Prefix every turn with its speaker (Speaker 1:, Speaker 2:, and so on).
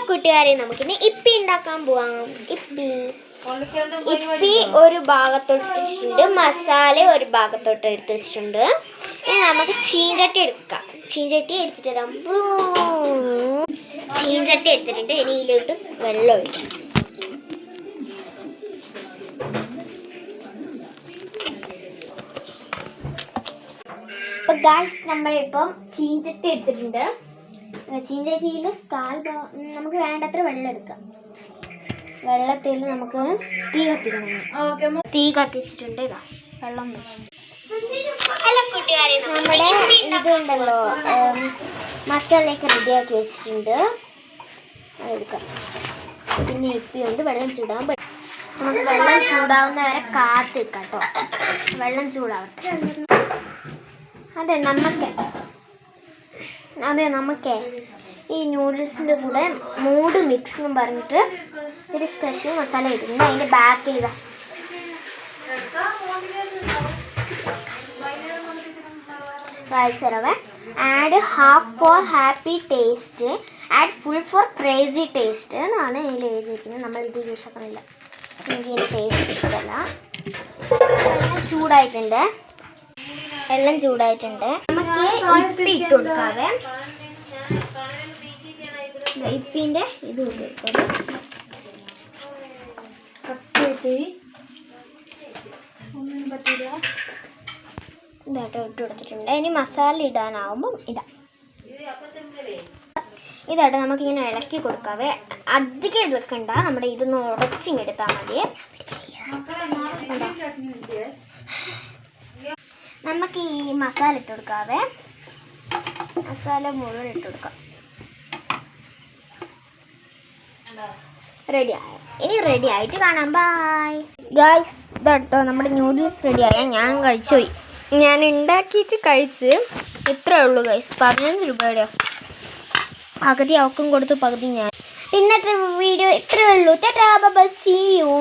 Speaker 1: കൂട്ടുകാരെ, നമുക്കിനി ഇപ്പി ഉണ്ടാക്കാൻ പോവാം. ഇപ്പി ഒരു ഭാഗത്തോട്ട് വെച്ചിട്ടുണ്ട്, മസാല ഒരു ഭാഗത്തോട്ട് എടുത്ത് വെച്ചിട്ടുണ്ട്. ഇനി നമുക്ക് ചീഞ്ചട്ടി എടുക്കാം. ചീഞ്ചട്ടി എടുത്തിട്ട് തരാം. ചീഞ്ചട്ടി എടുത്തിട്ടുണ്ട്. ഇനി ഇതിലോട്ട് വെള്ളം ഒഴിക്കാം. അപ്പൊ ഗായ്സ്, നമ്മളിപ്പം ചീഞ്ചട്ടി എടുത്തിട്ടുണ്ട്. ചീഞ്ചട്ടിയിൽ നമുക്ക് വേണ്ടത്ര വെള്ളം എടുക്കാം. വെള്ളത്തിൽ നമുക്ക് തീ കത്തിക്കണം. തീ കത്തിച്ചിട്ടുണ്ട്. ഇതാ വെള്ളം വെച്ച് നമ്മുടെ ഇതുണ്ടല്ലോ, മസാലയൊക്കെ റെഡിയാക്കി വെച്ചിട്ടുണ്ട്. അതെടുക്കാം. പിന്നെ ഇപ്പിയുണ്ട്. വെള്ളം ചൂടാൻ നമുക്ക് വെള്ളം ചൂടാവുന്ന വരെ കാത്ത് നിൽക്കാം കേട്ടോ. വെള്ളം ചൂടാവട്ടെ. നമുക്കേ ഈ നൂഡിൽസിൻ്റെ കൂടെ മൂഡ് മിക്സ് എന്ന് പറഞ്ഞിട്ട് ഒരു സ്പെഷ്യൽ മസാല ഇടുന്നുണ്ട്. അതിൻ്റെ ബാക്കിൽ ഇതാ റവ add half for happy taste, add full for crazy taste എന്നാണ് ഇതിൽ എഴുതിയിരിക്കുന്നത്. നമ്മളിത് യൂസ് ആക്കുന്നില്ല, എനിക്ക് ഇതിൻ്റെ ടേസ്റ്റ് ഇഷ്ടമല്ല. ചൂടായിട്ടുണ്ട്. വെള്ളം ചൂടായിട്ടുണ്ട്. നമുക്ക് ഇപ്പി ഇട്ട് കൊടുക്കാതെ ഇപ്പിൻ്റെ ഇത് കൊടുക്കാം. ഇതാട്ടോ ഇട്ട് കൊടുത്തിട്ടുണ്ട്. ഇനി മസാല ഇടാനാവുമ്പം ഇടാം. ഇതാട്ടോ നമുക്കിങ്ങനെ ഇളക്കി കൊടുക്കാവേ. അധികം ഇളക്കണ്ട, നമ്മുടെ ഇതൊന്ന് ഉടച്ചിങ്ങെടുത്താൽ മതി. നമുക്ക് ഈ മസാല ഇട്ട് കൊടുക്കാവേ. മസാല മുഴുവൻ ഇട്ട് കൊടുക്കാം. റെഡിയായോ? ഇനി റെഡി ആയിട്ട് കാണാം. Bye guys. ഇതാട്ടോ നമ്മുടെ നൂഡിൽസ് റെഡിയായ. ഞാൻ കഴിച്ചുപോയി. ഞാൻ ഉണ്ടാക്കിയിട്ട് കഴിച്ച്. ഇത്രയേ ഉള്ളൂ ഗായ്സ്. 15 രൂപയുടെ. പകുതി അവക്കും കൊടുത്തു, പകുതി ഞാൻ. ഇന്നത്തെ വീഡിയോ ഇത്രയേ ഉള്ളൂ. Tata, bye, see U.